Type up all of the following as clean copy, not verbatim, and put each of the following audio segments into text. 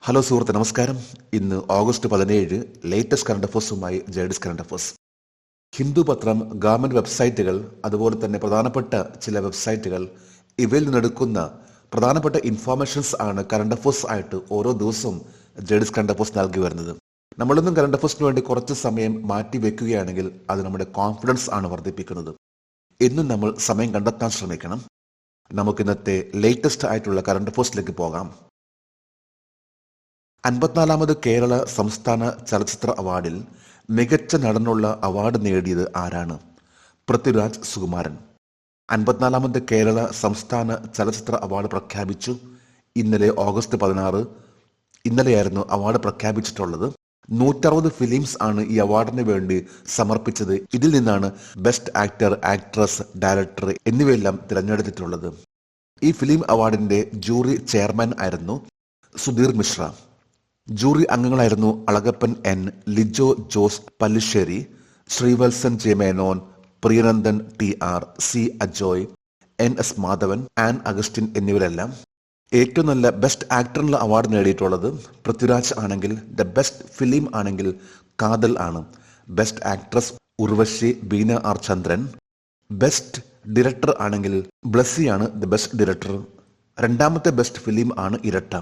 Hello സുഹൃത്തെ, നമസ്കാരം. ഇന്ന് ഓഗസ്റ്റ് 17, ലേറ്റസ്റ്റ് കറണ്ട് അഫേഴ്സുമായി ജേഡിസ് കറണ്ട് അഫേഴ്സ്. ഹിന്ദു പത്രം, ഗവൺമെന്റ് വെബ്സൈറ്റുകൾ, അതുപോലെ തന്നെ പ്രധാനപ്പെട്ട ചില വെബ്സൈറ്റുകൾ, ഇവയിൽ നിന്നെടുക്കുന്ന പ്രധാനപ്പെട്ട ഇൻഫോർമേഷൻസ് ആണ് കറണ്ട് അഫേഴ്സ് ആയിട്ട് ഓരോ ദിവസവും ജേഡിസ് കറണ്ട് അഫേഴ്സ് നൽകി വരുന്നത്. നമ്മളൊന്നും കറണ്ട് അഫേഴ്സിന് വേണ്ടി കുറച്ച് സമയം മാറ്റി വെക്കുകയാണെങ്കിൽ അത് നമ്മുടെ കോൺഫിഡൻസ് ആണ് വർദ്ധിപ്പിക്കുന്നത്. എന്നും നമ്മൾ സമയം കണ്ടെത്താൻ ശ്രമിക്കണം. നമുക്ക് ഇന്നത്തെ ലേറ്റസ്റ്റ് ആയിട്ടുള്ള കറണ്ട് അഫേഴ്സിലേക്ക് പോകാം. 54ാമത് കേരള സംസ്ഥാന ചലച്ചിത്ര അവാർഡിൽ മികച്ച നടനുള്ള അവാർഡ് നേടിയത് ആരാണ്? പൃഥ്വിരാജ് സുകുമാരൻ. 54ാമത് കേരള സംസ്ഥാന ചലച്ചിത്ര അവാർഡ് പ്രഖ്യാപിച്ചു. ഇന്നലെ ഓഗസ്റ്റ് 16. ഇന്നലെയായിരുന്നു അവാർഡ് പ്രഖ്യാപിച്ചിട്ടുള്ളത്. 160 ഫിലിംസ് ആണ് ഈ അവാർഡിന് വേണ്ടി സമർപ്പിച്ചത്. ഇതിൽ നിന്നാണ് ബെസ്റ്റ് ആക്ടർ, ആക്ട്രസ്, ഡയറക്ടർ എന്നിവയെല്ലാം തിരഞ്ഞെടുത്തിട്ടുള്ളത്. ഈ ഫിലിം അവാർഡിന്റെ ജൂറി ചെയർമാൻ ആയിരുന്നു സുധീർ മിശ്ര. ജൂറി അംഗങ്ങളായിരുന്നു Alagappan N, Lijo Jose Pellissery, Sreevalsan J Menon, Priyanandanan T R, C Ajoy, N S Madhavan, Ann Augustine എന്നിവരെല്ലാം. ഏറ്റവും നല്ല ബെസ്റ്റ് ആക്ടറിനുള്ള അവാർഡ് നേടിയിട്ടുള്ളത് പൃഥ്വിരാജ് ആണെങ്കിൽ, ദ ബെസ്റ്റ് ഫിലിം ആണെങ്കിൽ കാതൽ ആണ്. Best actress Urvashi Beena R Chandran. Best director ആണെങ്കിൽ ബ്ലസ്സിയാണ് ദ ബെസ്റ്റ് ഡയറക്ടർ. രണ്ടാമത്തെ ബെസ്റ്റ് ഫിലിം ആണ് Iratta.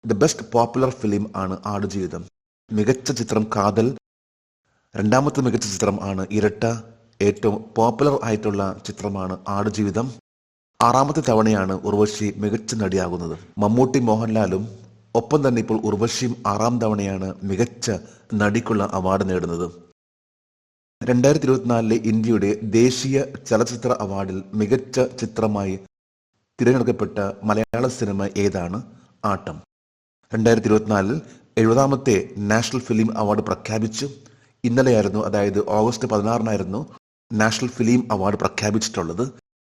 The best popular film ആണ് ആടുജീവിതം. മികച്ച ചിത്രം കാതൽ. രണ്ടാമത്തെ മികച്ച ചിത്രം ആണ് ഇരട്ട. ഏറ്റവും പോപ്പുലർ ആയിട്ടുള്ള ചിത്രമാണ് ആടുജീവിതം. 6ാമത്തെ തവണയാണ് ഉർവശി മികച്ച നടിയാകുന്നത്. മമ്മൂട്ടി, മോഹൻലാലും ഒപ്പം തന്നെ ഇപ്പോൾ ഉർവശിയും 6ാം തവണയാണ് മികച്ച നടിക്കുള്ള അവാർഡ് നേടുന്നത്. 2024 ഇന്ത്യയുടെ ദേശീയ ചലച്ചിത്ര അവാർഡിൽ മികച്ച ചിത്രമായി തിരഞ്ഞെടുക്കപ്പെട്ട മലയാള സിനിമ ഏതാണ്? ആട്ടം. 2024 70ാമത്തെ നാഷണൽ ഫിലിം അവാർഡ് പ്രഖ്യാപിച്ചു. ഇന്നലെയായിരുന്നു, അതായത് ഓഗസ്റ്റ് 16 നാഷണൽ ഫിലിം അവാർഡ് പ്രഖ്യാപിച്ചിട്ടുള്ളത്.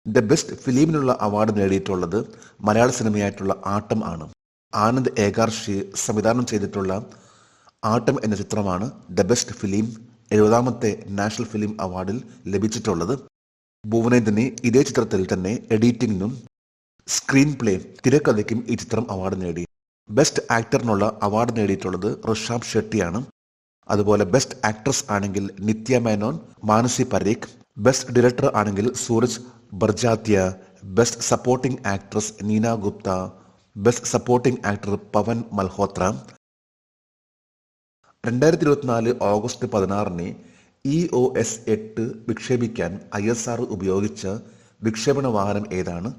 ദ ബെസ്റ്റ് ഫിലിമിനുള്ള അവാർഡ് നേടിയിട്ടുള്ളത് മലയാള സിനിമയായിട്ടുള്ള ആട്ടം ആണ്. ആനന്ദ് ഏകാർഷി സംവിധാനം ചെയ്തിട്ടുള്ള ആട്ടം എന്ന ചിത്രമാണ് ദ ബെസ്റ്റ് ഫിലിം 70ാമത്തെ നാഷണൽ ഫിലിം അവാർഡിൽ ലഭിച്ചിട്ടുള്ളത്. ഭുവനേന്ദ്രന് ഇതേ ചിത്രത്തിൽ തന്നെ എഡിറ്റിംഗിനും സ്ക്രീൻ പ്ലേ, തിരക്കഥയ്ക്കും ഈ ചിത്രം അവാർഡ് നേടി. ബെസ്റ്റ് ആക്ടറിനുള്ള അവാർഡ് നേടിയിട്ടുള്ളത് ഋഷഭ് ഷെട്ടിയാണ്. അതുപോലെ ബെസ്റ്റ് ആക്ട്രസ് ആണെങ്കിൽ നിത്യ മേനോൻ, മാനസി പരീഖ്. ബെസ്റ്റ് ഡയറക്ടർ ആണെങ്കിൽ Sooraj Barjatya. Best supporting actress Neena Gupta. Best supporting actor Pawan Malhotra. 2024 August 16 EOS 8 വിക്ഷേപിക്കാൻ ISR ഉപയോഗിച്ച വിക്ഷേപണ വാഹനം ഏതാണ്?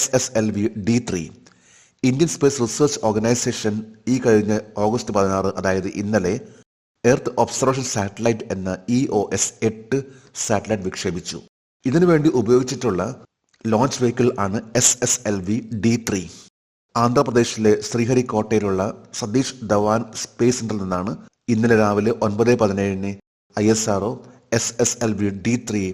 SSLV D3. Indian space research organisation ഈ കഴിഞ്ഞ ഓഗസ്റ്റ് 16, അതായത് ഇന്നലെ, എർത്ത് ഒബ്സർവേഷൻ സാറ്റലൈറ്റ് എന്ന EOS 8 സാറ്റലൈറ്റ് വിക്ഷേപിച്ചു. ഇതിനുവേണ്ടി ഉപയോഗിച്ചിട്ടുള്ള ലോഞ്ച് വെഹിക്കിൾ ആണ് SSLV D3. ആന്ധ്രാപ്രദേശിലെ ശ്രീഹരിക്കോട്ടയിലുള്ള സതീഷ് ധവാൻ സ്പേസ് സെന്ററിൽ നിന്നാണ് ഇന്നലെ രാവിലെ 9:17 ISRO SSLV D3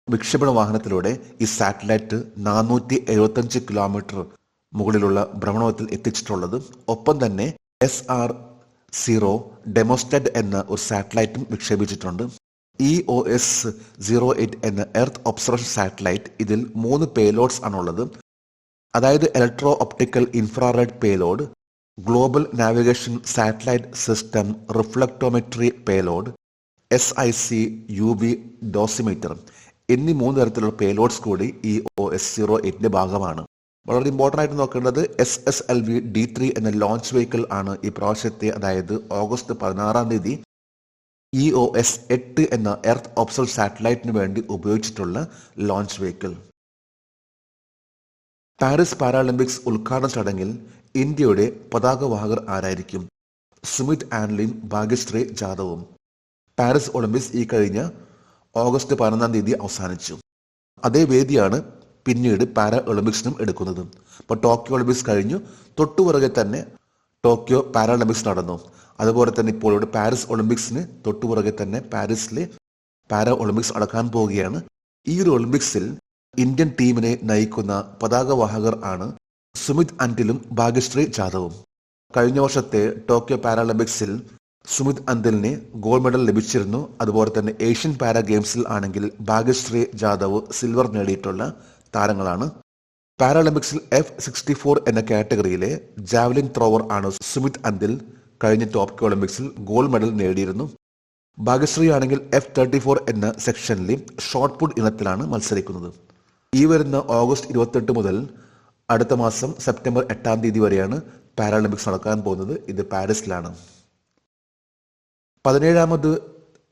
വിക്ഷേപണ വാഹനത്തിലൂടെ ഈ സാറ്റലൈറ്റ് 475 കിലോമീറ്റർ മുകളിലുള്ള ഭ്രമണപഥത്തിൽ എത്തിച്ചിട്ടുള്ളത്. ഒപ്പം തന്നെ SR-0 ഡെമോസ്റ്റാറ്റ് എന്ന ഒരു സാറ്റലൈറ്റും വിക്ഷേപിച്ചിട്ടുണ്ട്. EOS 08 എന്ന എർത്ത് ഒബ്സർവേഷൻ സാറ്റലൈറ്റ്, ഇതിൽ 3 പേലോഡ്സ് ആണുള്ളത്. അതായത് electro optical infrared payload, global navigation satellite system റിഫ്ലക്ടോമെട്രി payload, SIC UV dosimeter എന്നീ 3 തരത്തിലുള്ള പേലോഡ്സ് കൂടി EOS 08ന്റെ ഭാഗമാണ്. വളരെ ഇമ്പോർട്ടൻ്റ് ആയിട്ട് നോക്കേണ്ടത് SSLV D3 എന്ന ലോഞ്ച് വെഹിക്കിൾ ആണ് ഈ പ്രാവശ്യത്തെ, അതായത് ഓഗസ്റ്റ് 16 EOS 8 എന്ന എർത്ത് ഒബ്സർവേഷൻ സാറ്റലൈറ്റിന് വേണ്ടി ഉപയോഗിച്ചിട്ടുള്ള ലോഞ്ച് വെഹിക്കിൾ. പാരീസ് പാരാലിമ്പിക്സ് ഉദ്ഘാടന ചടങ്ങിൽ ഇന്ത്യയുടെ പതാകവാഹകർ ആരായിരിക്കും? സുമിത് ആൻലിയും ഭാഗ്യശ്രീ ജാദവും. പാരീസ് ഒളിമ്പിക്സ് ഈ കഴിഞ്ഞ ഓഗസ്റ്റ് 11 അവസാനിച്ചു. അതേ വേദിയാണ് പിന്നീട് പാരാ ഒളിമ്പിക്സിനും എടുക്കുന്നത്. ഇപ്പോൾ ടോക്കിയോ ഒളിമ്പിക്സ് കഴിഞ്ഞു, തൊട്ടുപുറകെ തന്നെ ടോക്കിയോ പാരാലിമ്പിക്സ് നടന്നു. അതുപോലെ തന്നെ ഇപ്പോൾ ഇവിടെ പാരീസ് ഒളിമ്പിക്സിന് തൊട്ടുപുറകെ തന്നെ പാരീസിലെ പാരാ ഒളിമ്പിക്സ് നടക്കാൻ പോവുകയാണ്. ഈ ഒരു ഒളിമ്പിക്സിൽ ഇന്ത്യൻ ടീമിനെ നയിക്കുന്ന പതാകവാഹകർ ആണ് സുമിത് അന്തിലും ഭാഗ്യശ്രീ ജാദവും. കഴിഞ്ഞ വർഷത്തെ ടോക്കിയോ പാരാലിമ്പിക്സിൽ സുമിത് അന്തിലിന് ഗോൾഡ് മെഡൽ ലഭിച്ചിരുന്നു. അതുപോലെ തന്നെ ഏഷ്യൻ പാരാ ഗെയിംസിൽ ആണെങ്കിൽ ഭാഗ്യശ്രീ ജാദവ് സിൽവർ നേടിയിട്ടുള്ള താരങ്ങളാണ്. പാരാലിമ്പിക്സിൽ F64 എന്ന കാറ്റഗറിയിലെ ജാവലിൻ ത്രോവർ ആണ് സുമിത് അന്തിൽ കഴിഞ്ഞ ടോക്കിയോ ഒളിമ്പിക്സിൽ ഗോൾഡ് മെഡൽ നേടിയിരുന്നു. ഭാഗ്യശ്രീ ആണെങ്കിൽ F34 എന്ന സെക്ഷനിലെ ഷോട്ട് പുട്ട് ഇനത്തിലാണ് മത്സരിക്കുന്നത്. ഈ വരുന്ന ഓഗസ്റ്റ് 28 മുതൽ അടുത്ത മാസം സെപ്റ്റംബർ 8 വരെയാണ് പാരാലിമ്പിക്സ് നടക്കാൻ പോകുന്നത്. ഇത് പാരീസിലാണ്. 17ാമത്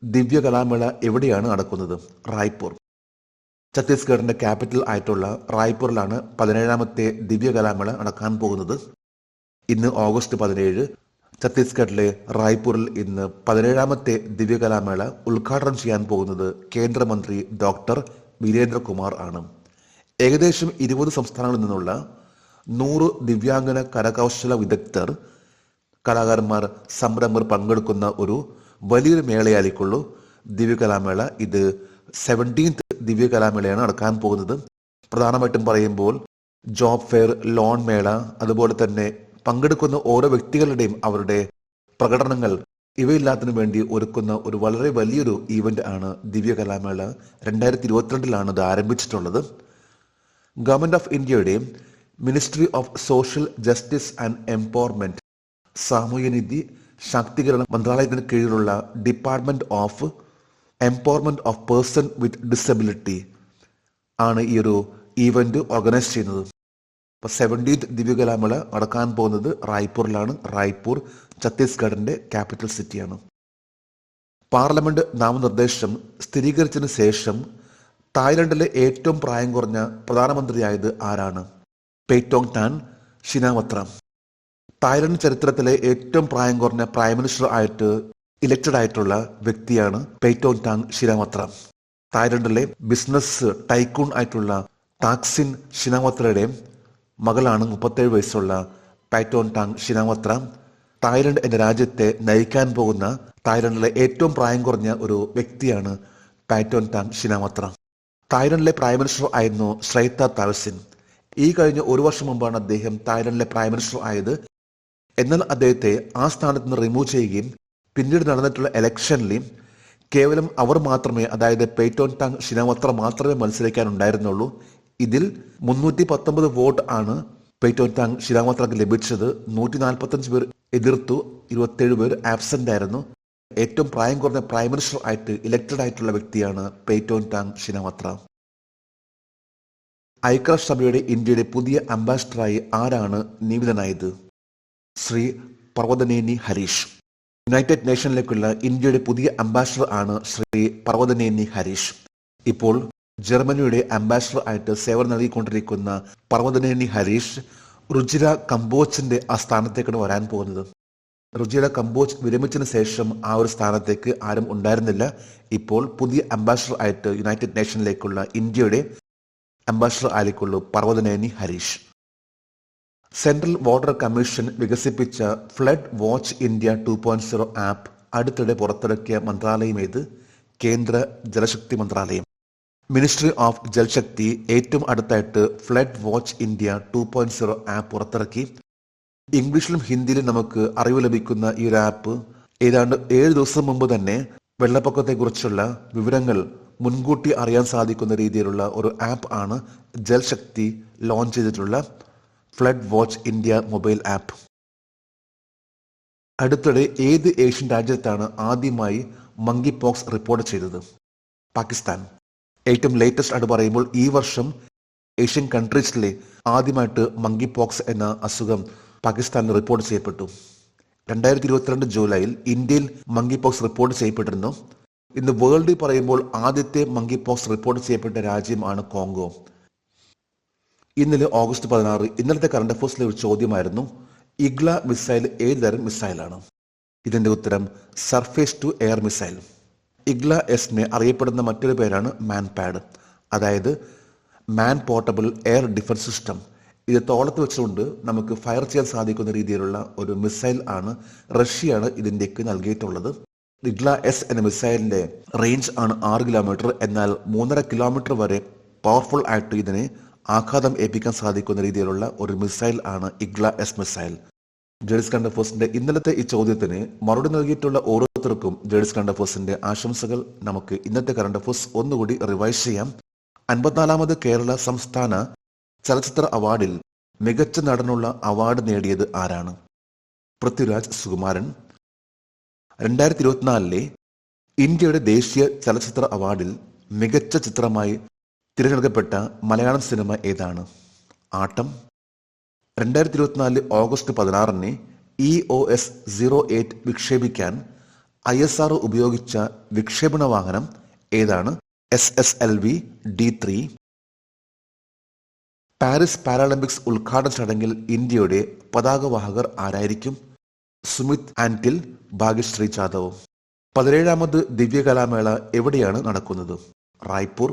ദിവ്യ കലാമേള എവിടെയാണ് നടക്കുന്നത്? റായ്പൂർ. ഛത്തീസ്ഗഡിന്റെ ക്യാപിറ്റൽ ആയിട്ടുള്ള റായ്പൂരിലാണ് 17ാമത്തെ ദിവ്യ കലാമേള നടക്കാൻ പോകുന്നത്. ഇന്ന് ഓഗസ്റ്റ് 17. ഛത്തീസ്ഗഡിലെ റായ്പൂരിൽ ഇന്ന് 17ാമത്തെ ദിവ്യ കലാമേള ഉദ്ഘാടനം ചെയ്യാൻ പോകുന്നത് കേന്ദ്രമന്ത്രി ഡോക്ടർ വീരേന്ദ്രകുമാർ ആണ്. ഏകദേശം 20 സംസ്ഥാനങ്ങളിൽ നിന്നുള്ള 100 ദിവ്യാംഗന കരകൗശല വിദഗ്ധർ, കലാകാരന്മാർ, സംരംഭകർ പങ്കെടുക്കുന്ന ഒരു വലിയൊരു മേളയായിരിക്കുള്ളൂ ദിവ്യകലാമേള. ഇത് 17th ദിവ്യകലാമേളയാണ് നടക്കാൻ പോകുന്നത്. പ്രധാനമായിട്ടും പറയുമ്പോൾ ജോബ് ഫെയർ, ലോൺ മേള, അതുപോലെ തന്നെ പങ്കെടുക്കുന്ന ഓരോ വ്യക്തികളുടെയും അവരുടെ പ്രകടനങ്ങൾ ഇവയില്ലാത്തതിനു വേണ്ടി ഒരുക്കുന്ന ഒരു വളരെ വലിയൊരു ഈവന്റ് ആണ് ദിവ്യകലാമേള. 2022 ഇത് ആരംഭിച്ചിട്ടുള്ളത്. ഗവൺമെന്റ് ഓഫ് ഇന്ത്യയുടെ ministry of social justice and empowerment, സാമൂഹ്യനീതി ശാക്തീകരണ മന്ത്രാലയത്തിന് കീഴിലുള്ള department of empowerment of person with disability ആണ് ഈ ഒരു ഈവന്റ് ഓർഗനൈസ് ചെയ്യുന്നത്. അപ്പോൾ 17th ദിവ്യകലാമേള നടക്കാൻ പോകുന്നത് റായ്പൂരിലാണ്. റായ്പൂർ ഛത്തീസ്ഗഡിന്റെ ക്യാപിറ്റൽ സിറ്റിയാണ്. പാർലമെന്റ് നാമനിർദ്ദേശം സ്ഥിരീകരിച്ചതിന് ശേഷം തായ്ലൻഡിലെ ഏറ്റവും പ്രായം കുറഞ്ഞ പ്രധാനമന്ത്രിയായത് ആരാണ്? പേറ്റോങ് ടാൻ ഷിനാവത്ര. തായ്ലൻഡ് ചരിത്രത്തിലെ ഏറ്റവും പ്രായം കുറഞ്ഞ പ്രൈം മിനിസ്റ്റർ ആയിട്ട് ഇലക്റ്റഡ് ആയിട്ടുള്ള വ്യക്തിയാണ് പേറ്റോങ് ടാൻ ഷിനാവത്ര. തായ്ലൻഡിലെ ബിസിനസ് ടൈക്കൂൺ ആയിട്ടുള്ള താക്സിൻ ഷിനാവത്രയുടെ മകളാണ് 37 വയസ്സുള്ള പേറ്റോങ് ടാൻ ഷിനാവത്ര. തായ്ലൻഡ് എന്ന രാജ്യത്തെ നയിക്കാൻ പോകുന്ന തായ്ലൻഡിലെ ഏറ്റവും പ്രായം കുറഞ്ഞ ഒരു വ്യക്തിയാണ് പേറ്റോങ് ടാൻ ഷിനാവത്ര. തായ്ലൻഡിലെ പ്രൈം മിനിസ്റ്റർ ആയിരുന്നു ശ്രൈത്ത താവസിൻ. ഈ കഴിഞ്ഞ ഒരു വർഷം മുമ്പാണ് അദ്ദേഹം തായ്ലൻഡിലെ പ്രൈം മിനിസ്റ്റർ ആയത്. എന്നാൽ അദ്ദേഹത്തെ ആ സ്ഥാനത്ത് നിന്ന് റിമൂവ് ചെയ്യുകയും പിന്നീട് നടന്നിട്ടുള്ള ഇലക്ഷനിൽ കേവലം അവർ മാത്രമേ, അതായത് പേറ്റോങ് ടാൻ ഷിനാവത്ര മാത്രമേ മത്സരിക്കാനുണ്ടായിരുന്നുള്ളൂ. ഇതിൽ 319 വോട്ട് ആണ് പേറ്റോങ് ടാൻ ഷിനാവത്രക്ക് ലഭിച്ചത്. 145 പേർ എതിർത്തു, 27 പേർ ആബ്സെന്റ് ആയിരുന്നു. ഏറ്റവും പ്രായം കുറഞ്ഞ പ്രൈം മിനിസ്റ്റർ ആയിട്ട് ഇലക്റ്റഡ് ആയിട്ടുള്ള വ്യക്തിയാണ് പേറ്റോങ് ടാൻ ഷിനാവത്ര. ഐക്യരാഷ്ട്രസഭയുടെ ഇന്ത്യയുടെ പുതിയ അംബാസിഡറായി ആരാണ് നിയമിതനായത്? ശ്രീ പർവതനേനി ഹരീഷ്. യുണൈറ്റഡ് നേഷനിലേക്കുള്ള ഇന്ത്യയുടെ പുതിയ അംബാസിഡർ ആണ് ശ്രീ പർവതനേനി ഹരീഷ്. ഇപ്പോൾ ജർമ്മനിയുടെ അംബാസിഡർ ആയിട്ട് സേവനം നൽകിക്കൊണ്ടിരിക്കുന്ന പർവതനേനി ഹരീഷ് റുജിര കമ്പോച്ചിന്റെ ആ സ്ഥാനത്തേക്കാണ് വരാൻ പോകുന്നത്. റുജിര കമ്പോച്ച് വിരമിച്ചതിന് ശേഷം ആ ഒരു സ്ഥാനത്തേക്ക് ആരും ഉണ്ടായിരുന്നില്ല. ഇപ്പോൾ പുതിയ അംബാസിഡർ ആയിട്ട് യുണൈറ്റഡ് നേഷനിലേക്കുള്ള ഇന്ത്യയുടെ അംബാസിഡർ ആയിരിക്കുള്ളൂ Parvathaneni Harish. Central water commission വികസിപ്പിച്ച ഫ്ലഡ് വാച്ച് ഇന്ത്യ 2.0 ആപ്പ് അടുത്തിടെ പുറത്തിറക്കിയ മന്ത്രാലയം ഏത്? കേന്ദ്ര ജലശക്തി മന്ത്രാലയം. മിനിസ്ട്രി ഓഫ് ജൽശക്തി ഏറ്റവും അടുത്തായിട്ട് ഫ്ലഡ് വാച്ച് ഇന്ത്യ 2.0 ആപ്പ് പുറത്തിറക്കി. ഇംഗ്ലീഷിലും ഹിന്ദിയിലും നമുക്ക് അറിവ് ലഭിക്കുന്ന ഈ ഒരു ആപ്പ് ഏതാണ്ട് 7 ദിവസം മുമ്പ് തന്നെ വെള്ളപ്പൊക്കത്തെക്കുറിച്ചുള്ള വിവരങ്ങൾ മുൻകൂട്ടി അറിയാൻ സാധിക്കുന്ന രീതിയിലുള്ള ഒരു ആപ്പ് ആണ് ജൽശക്തി ലോഞ്ച് ചെയ്തിട്ടുള്ള flood watch India mobile app. അടുത്തിടെ ഏത് ഏഷ്യൻ രാജ്യത്താണ് ആദ്യമായി മങ്കി പോക്സ് റിപ്പോർട്ട് ചെയ്തത്? പാകിസ്ഥാൻ. ഏറ്റവും ലേറ്റസ്റ്റ് ആയിട്ട് പറയുമ്പോൾ ഈ വർഷം ഏഷ്യൻ കൺട്രീസിലെ ആദ്യമായിട്ട് മങ്കി പോക്സ് എന്ന അസുഖം പാകിസ്ഥാനിൽ റിപ്പോർട്ട് ചെയ്യപ്പെട്ടു. 2022 ജൂലൈയിൽ ഇന്ത്യയിൽ മങ്കി പോക്സ് റിപ്പോർട്ട് ചെയ്യപ്പെട്ടിരുന്നു. ഇന്ന് വേൾഡിൽ പറയുമ്പോൾ ആദ്യത്തെ മങ്കി പോക്സ് റിപ്പോർട്ട് ചെയ്യപ്പെട്ട രാജ്യമാണ് കോങ്കോ. ഇന്നലെ ഓഗസ്റ്റ് 16 ഇന്നലത്തെ കറണ്ട് അഫയേഴ്സിലെ ഒരു ചോദ്യമായിരുന്നു, ഇഗ്ല മിസൈൽ ഏത് തരം മിസൈലാണ്? ഇതിന്റെ ഉത്തരം surface to air missile. Igla എസ്നെ അറിയപ്പെടുന്ന മറ്റൊരു പേരാണ് മാൻപാഡ്, അതായത് man portable air defence system. ഇത് തോളത്ത് വെച്ചുകൊണ്ട് നമുക്ക് ഫയർ ചെയ്യാൻ സാധിക്കുന്ന രീതിയിലുള്ള ഒരു മിസൈൽ ആണ് റഷ്യയാണ് ഇതിൻ്റെക്ക് നൽകിയിട്ടുള്ളത്. ഇഗ്ല എസ് എന്ന മിസൈലിന്റെ റേഞ്ച് ആണ് 6 കിലോമീറ്റർ. എന്നാൽ 3.5 കിലോമീറ്റർ വരെ പവർഫുൾ ആയിട്ട് ഇതിനെ ആഘാതം ഏൽപ്പിക്കാൻ സാധിക്കുന്ന രീതിയിലുള്ള ഒരു മിസൈൽ ആണ് ഇഗ്ല എസ് മിസൈൽ. ജേഴ്സ് കറണ്ട് അഫയേഴ്സിന്റെ ഇന്നലത്തെ ഈ ചോദ്യത്തിന് മറുപടി നൽകിയിട്ടുള്ള ഓരോരുത്തർക്കും ജേഴ്സ് കറണ്ട് അഫയേഴ്സിന്റെ ആശംസകൾ. നമുക്ക് ഇന്നത്തെ കറണ്ട് അഫയേഴ്സ് ഒന്നുകൂടി റിവൈസ് ചെയ്യാം. 54ാമത് കേരള സംസ്ഥാന ചലച്ചിത്ര അവാർഡിൽ മികച്ച നടനുള്ള അവാർഡ് നേടിയത് ആരാണ്? പൃഥ്വിരാജ് സുകുമാരൻ. 2024 ഇന്ത്യയുടെ ദേശീയ ചലച്ചിത്ര അവാർഡിൽ മികച്ച ചിത്രമായി തിരഞ്ഞെടുക്കപ്പെട്ട മലയാളം സിനിമ ഏതാണ്? ആട്ടം. 2024 ഓഗസ്റ്റ് 16 EOS 08 വിക്ഷേപിക്കാൻ ISRO ഉപയോഗിച്ച വിക്ഷേപണ വാഹനം ഏതാണ്? SSLV D3. പാരീസ് പാരാലിമ്പിക്സ് ഉദ്ഘാടന ചടങ്ങിൽ ഇന്ത്യയുടെ പതാകവാഹകർ ആരായിരിക്കും? സുമിത് ആന്റിൽ, ഭാഗ്യശ്രീ ജാദവ്. 17ാമത് ദിവ്യകലാമേള എവിടെയാണ് നടക്കുന്നത്? റായ്പൂർ.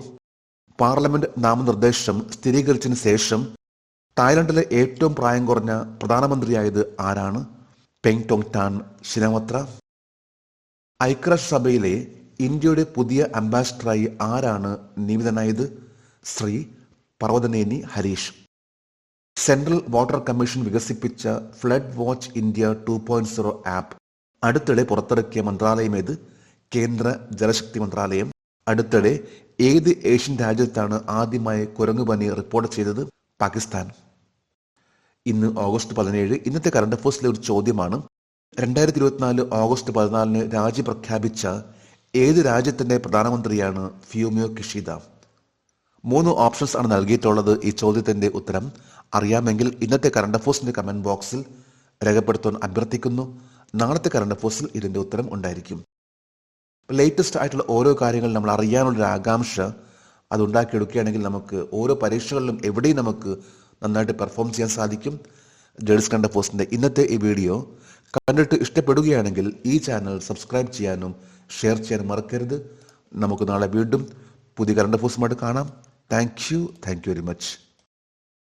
പാർലമെന്റ് നാമനിർദ്ദേശം സ്ഥിരീകരിച്ചതിന് ശേഷം തായ്ലൻഡിലെ ഏറ്റവും പ്രായം കുറഞ്ഞ പ്രധാനമന്ത്രിയായത് ആരാണ്? Paetongtarn Shinawatra. ഐക്യരാഷ്ട്രസഭയിലെ ഇന്ത്യയുടെ പുതിയ അംബാസിഡറായി ആരാണ് നിയമിതനായത്? Shri Parvathaneni Harish. Central water commission വികസിപ്പിച്ച ഫ്ലഡ് വാച്ച് ഇന്ത്യ 2.0 ആപ്പ് അടുത്തിടെ പുറത്തിറക്കിയ മന്ത്രാലയം ഏത്? കേന്ദ്ര ജലശക്തി മന്ത്രാലയം. അടുത്തിടെ ഏത് ഏഷ്യൻ രാജ്യത്താണ് ആദ്യമായി കുരങ്ങുപനി റിപ്പോർട്ട് ചെയ്തത്? പാകിസ്ഥാൻ. ഇന്ന് ഓഗസ്റ്റ് 17. ഇന്നത്തെ കറണ്ട് അഫയേഴ്സിലെ ഒരു ചോദ്യമാണ്. 2024 ഓഗസ്റ്റ് 14 രാജി പ്രഖ്യാപിച്ച ഏത് രാജ്യത്തിന്റെ പ്രധാനമന്ത്രിയാണ് ഫ്യൂമിയോ കിഷിദ? 3 ഓപ്ഷൻസ് ആണ് നൽകിയിട്ടുള്ളത്. ഈ ചോദ്യത്തിന്റെ ഉത്തരം അറിയാമെങ്കിൽ ഇന്നത്തെ കറണ്ട് അഫയേഴ്സിന്റെ കമന്റ് ബോക്സിൽ രേഖപ്പെടുത്താൻ അഭ്യർത്ഥിക്കുന്നു. നാളത്തെ കറണ്ട് അഫയേഴ്സിൽ ഇതിന്റെ ഉത്തരം ഉണ്ടായിരിക്കും. ലേറ്റസ്റ്റ് ആയിട്ടുള്ള ഓരോ കാര്യങ്ങൾ നമ്മൾ അറിയാനുള്ളൊരു ആകാംക്ഷ അത് ഉണ്ടാക്കിയെടുക്കുകയാണെങ്കിൽ നമുക്ക് ഓരോ പരീക്ഷകളിലും എവിടെയും നമുക്ക് നന്നായിട്ട് പെർഫോം ചെയ്യാൻ സാധിക്കും. ജേഴ്സ് കറണ്ട് അഫയേഴ്സിന്റെ ഇന്നത്തെ ഈ വീഡിയോ കണ്ടിട്ട് ഇഷ്ടപ്പെടുകയാണെങ്കിൽ ഈ ചാനൽ സബ്സ്ക്രൈബ് ചെയ്യാനും ഷെയർ ചെയ്യാനും മറക്കരുത്. നമുക്ക് നാളെ വീണ്ടും പുതിയ കറണ്ട് അഫയേഴ്സുമായിട്ട് കാണാം. Thank you very much.